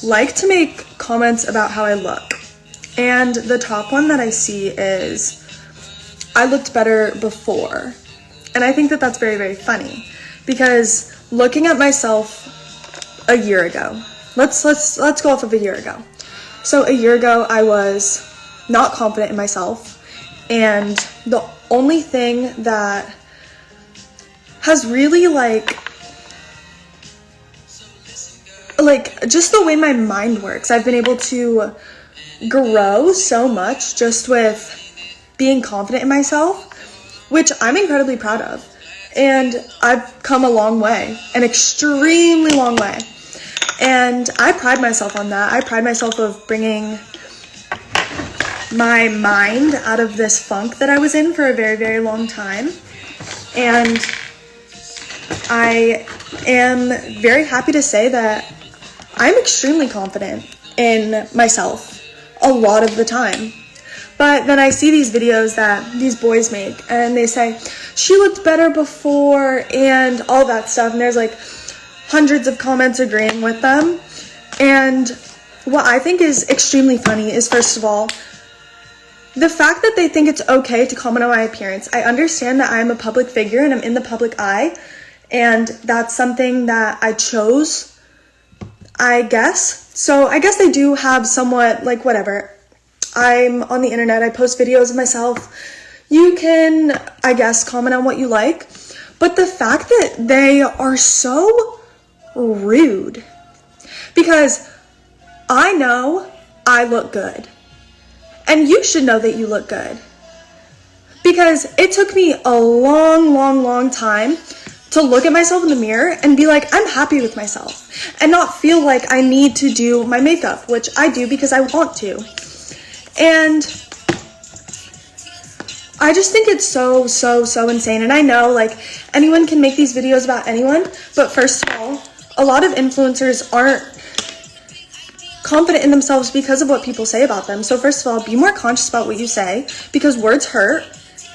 like to make comments about how I look. And the top one that I see is, I looked better before. And I think that that's very, very funny, because looking at myself a year ago, let's go off of a year ago. So a year ago, I was not confident in myself, and the only thing that has really like just the way my mind works, I've been able to grow so much just with being confident in myself, which I'm incredibly proud of. And I've come a long way, an extremely long way. And I pride myself on that. I pride myself of bringing my mind out of this funk that I was in for a very, very long time. And I am very happy to say that I'm extremely confident in myself a lot of the time. But then I see these videos that these boys make, and they say, she looked better before, and all that stuff. And there's like hundreds of comments agreeing with them. And what I think is extremely funny is, first of all, the fact that they think it's okay to comment on my appearance. I understand that I'm a public figure and I'm in the public eye, and that's something that I chose, I guess. So I guess they do have somewhat, like, whatever. I'm on the internet, I post videos of myself. You can, I guess, comment on what you like. But the fact that they are so rude, because I know I look good. And you should know that you look good. Because it took me a long, long, long time to look at myself in the mirror and be like, I'm happy with myself. And not feel like I need to do my makeup, which I do because I want to. And I just think it's so insane. And I know, like, anyone can make these videos about anyone. But first of all, a lot of influencers aren't confident in themselves because of what people say about them. So first of all, be more conscious about what you say, because words hurt,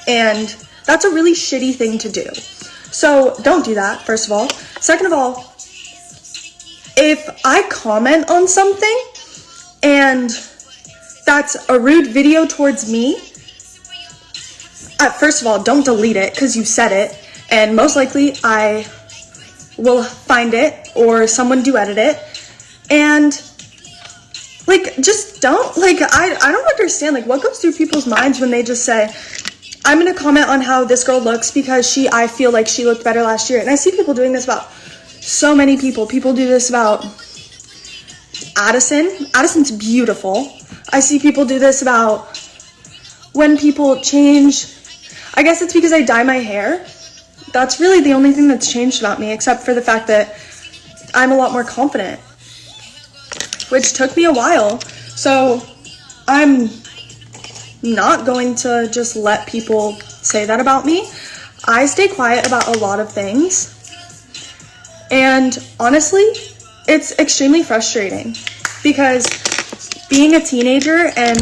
and that's a really shitty thing to do. So don't do that, first of all. Second of all, if I comment on something and that's a rude video towards me, first of all, don't delete it because you said it, and most likely I will find it or someone do edit it. And like, just don't, like, I don't understand, like, what goes through people's minds when they just say, I'm going to comment on how this girl looks because I feel like she looked better last year. And I see people doing this about so many people. People do this about Addison. Addison's beautiful. I see people do this about when people change. I guess it's because I dye my hair. That's really the only thing that's changed about me, except for the fact that I'm a lot more confident, which took me a while. So I'm not going to just let people say that about me. I stay quiet about a lot of things. And honestly, it's extremely frustrating because being a teenager and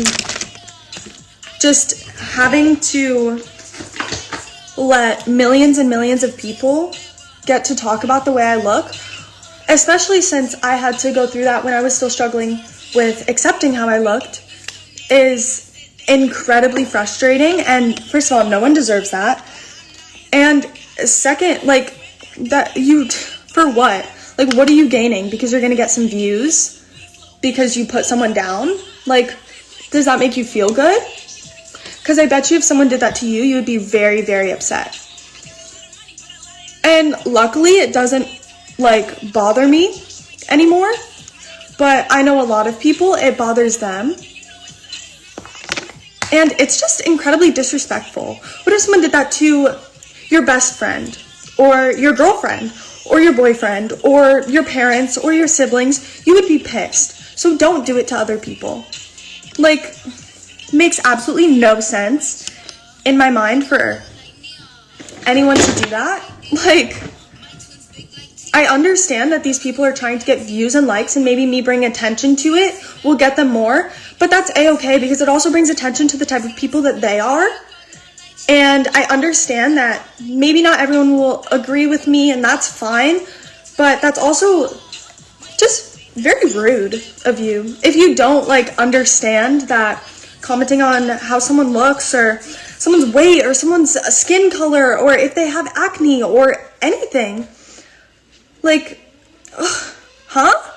just having to let millions and millions of people get to talk about the way I look, especially since I had to go through that when I was still struggling with accepting how I looked, is incredibly frustrating. And first of all, no one deserves that. And second, like, that for what? Like, what are you gaining? Because you're gonna get some views because you put someone down? Like, does that make you feel good? Because I bet you if someone did that to you, you would be very, very upset. And luckily, it doesn't, like, bother me anymore. But I know a lot of people, it bothers them. And it's just incredibly disrespectful. What if someone did that to your best friend, or your girlfriend, or your boyfriend, or your parents, or your siblings? You would be pissed. So don't do it to other people. Like, makes absolutely no sense in my mind for anyone to do that. Like, I understand that these people are trying to get views and likes, and maybe me bringing attention to it will get them more, but that's a-okay because it also brings attention to the type of people that they are. And I understand that maybe not everyone will agree with me, and that's fine, but that's also just very rude of you if you don't like understand that commenting on how someone looks or someone's weight or someone's skin color or if they have acne or anything, like, ugh, huh?